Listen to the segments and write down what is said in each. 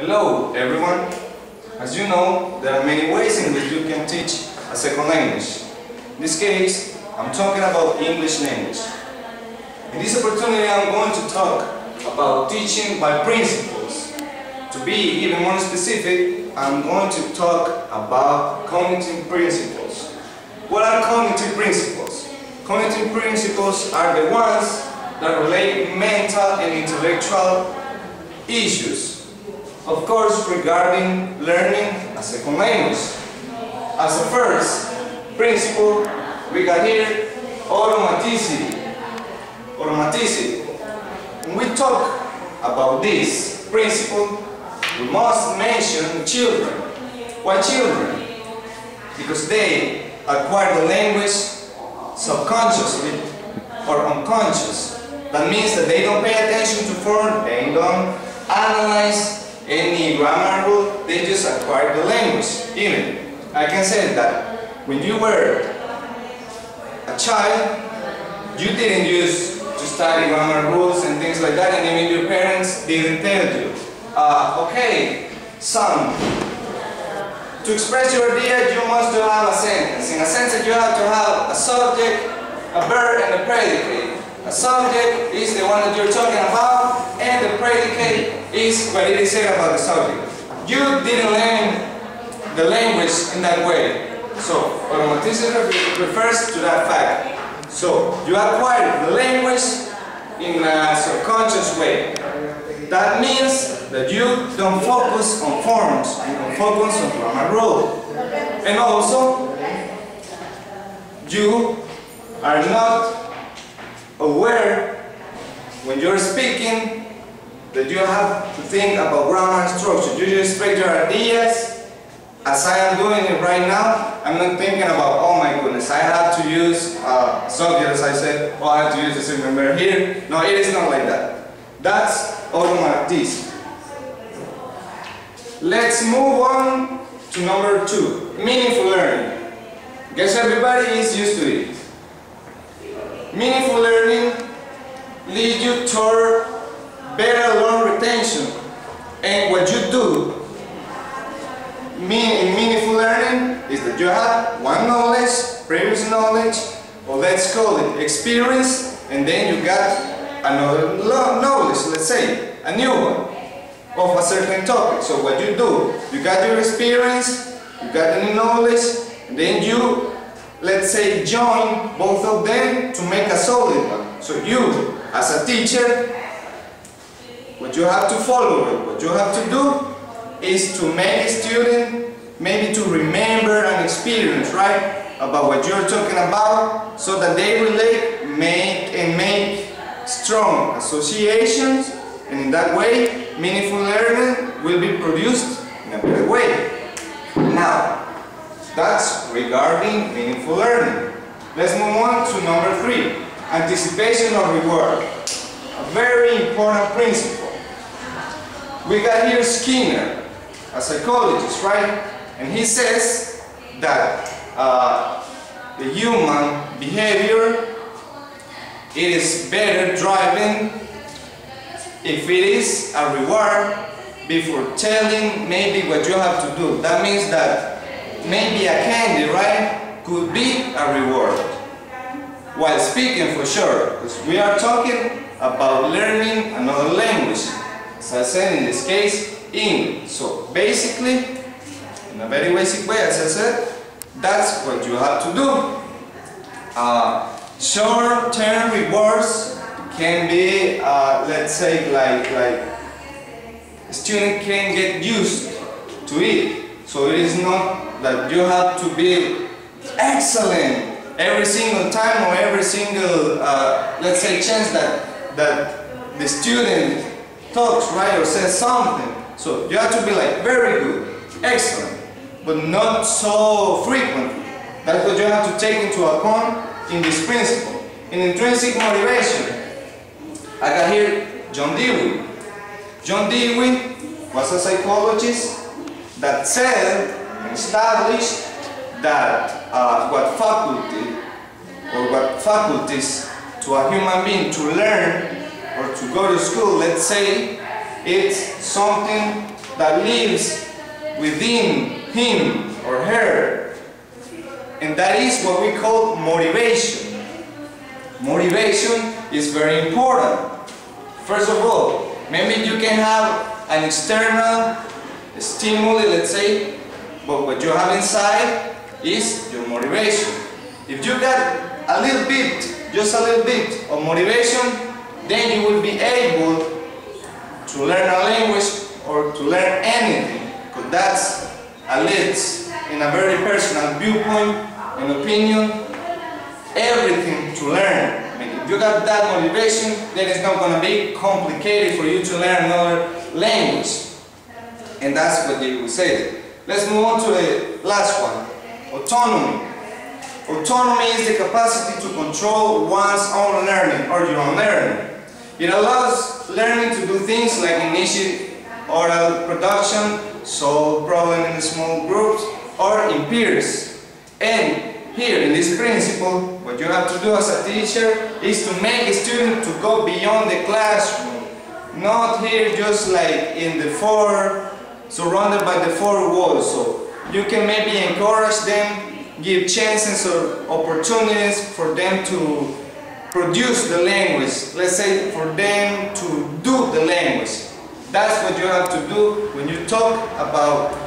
Hello everyone. As you know, there are many ways in which you can teach a second language. In this case, I'm talking about English language. In this opportunity, I'm going to talk about teaching by principles. To be even more specific, I'm going to talk about cognitive principles. What are cognitive principles? Cognitive principles are the ones that relate mental and intellectual issues. Of course, regarding learning a second language. As a first principle, we got here automaticity. Automaticity. When we talk about this principle, we must mention children. Why children? Because they acquire the language subconsciously or unconscious. That means that they don't pay attention to form, they don't analyze any grammar rule, they just acquire the language. Even, I can say that when you were a child, you didn't use to study grammar rules and things like that, and even your parents didn't tell you, okay, son, to express your idea, you must have a sentence. In a sentence, you have to have a subject, a verb, and a predicate. A subject is the one that you're talking about, and the predicate is what it is said about the subject. You didn't learn the language in that way. So, automaticity refers to that fact. So, you acquire the language in a subconscious way. That means that you don't focus on forms, you don't focus on grammar rule. And also, you are not aware when you're speaking that you have to think about grammar and structure. You just spread your ideas as I am doing it right now. I'm not thinking about, oh my goodness, I have to use subject, as I said, oh, I have to use the second verb here. No, it is not like that. That's automaticity. Let's move on to number 2, meaningful learning. Guess everybody is used to it. Meaningful learning leads you toward better learn retention. And what you do in meaningful learning is that you have one knowledge, previous knowledge, or let's call it experience, and then you got another knowledge, let's say, a new one of a certain topic. So what you do, you got your experience, you got the new knowledge, and then you, let's say, join both of them to make a solid one. So you, as a teacher, what you have to follow, what you have to do is to make a student maybe to remember an experience, right, about what you're talking about, so that they relate, make strong associations, and in that way, meaningful learning will be produced in a better way. Now, that's regarding meaningful learning. Let's move on to number 3, anticipation of reward. A very important principle. We got here Skinner, a psychologist, right? And he says that the human behavior, it is better driven if it is a reward before telling maybe what you have to do. That means that maybe a candy, right, could be a reward. While speaking, for sure, because we are talking about learning another language. As I said, in this case, English. So basically, in a very basic way, as I said, that's what you have to do. Short-term rewards can be, let's say, like a student can get used to it. So it is not that you have to be excellent every single time or every single, let's say, chance that the student talks, right, or says something. So you have to be like very good, excellent, but not so frequently. That's what you have to take into account in this principle. In intrinsic motivation, I got here John Dewey. John Dewey was a psychologist that said and established that what faculties to a human being to learn or to go to school, let's say, it's something that lives within him or her. And that is what we call motivation. Motivation is very important. First of all, maybe you can have an external stimuli, let's say, but what you have inside is your motivation. If you got a little bit, just a little bit of motivation, then you will be able to learn a language or to learn anything, because that's, at least in a very personal viewpoint and opinion, everything to learn. If you got that motivation, then it's not going to be complicated for you to learn another language. And that's what they will say. Let's move on to the last one, autonomy. Autonomy is the capacity to control one's own learning or your own learning. It allows learning to do things like initiate oral production, solve problems in small groups, or in peers. And here in this principle, what you have to do as a teacher is to make a student to go beyond the classroom. Not here just like in the surrounded by the four walls. So you can maybe encourage them, give chances or opportunities for them to produce the language. Let's say for them to do the language. That's what you have to do when you talk about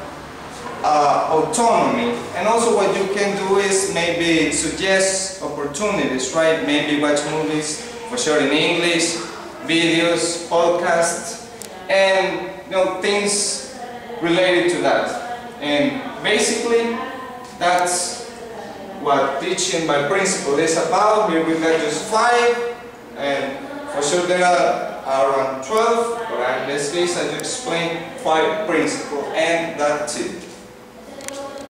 autonomy. And also what you can do is maybe suggest opportunities, right? Maybe watch movies, for sure in English, videos, podcasts, and things related to that. And basically, that's what teaching by principle is about. Here we got just 5, and for sure there are around 12, but in this case I just explained 5 principles, and that's it.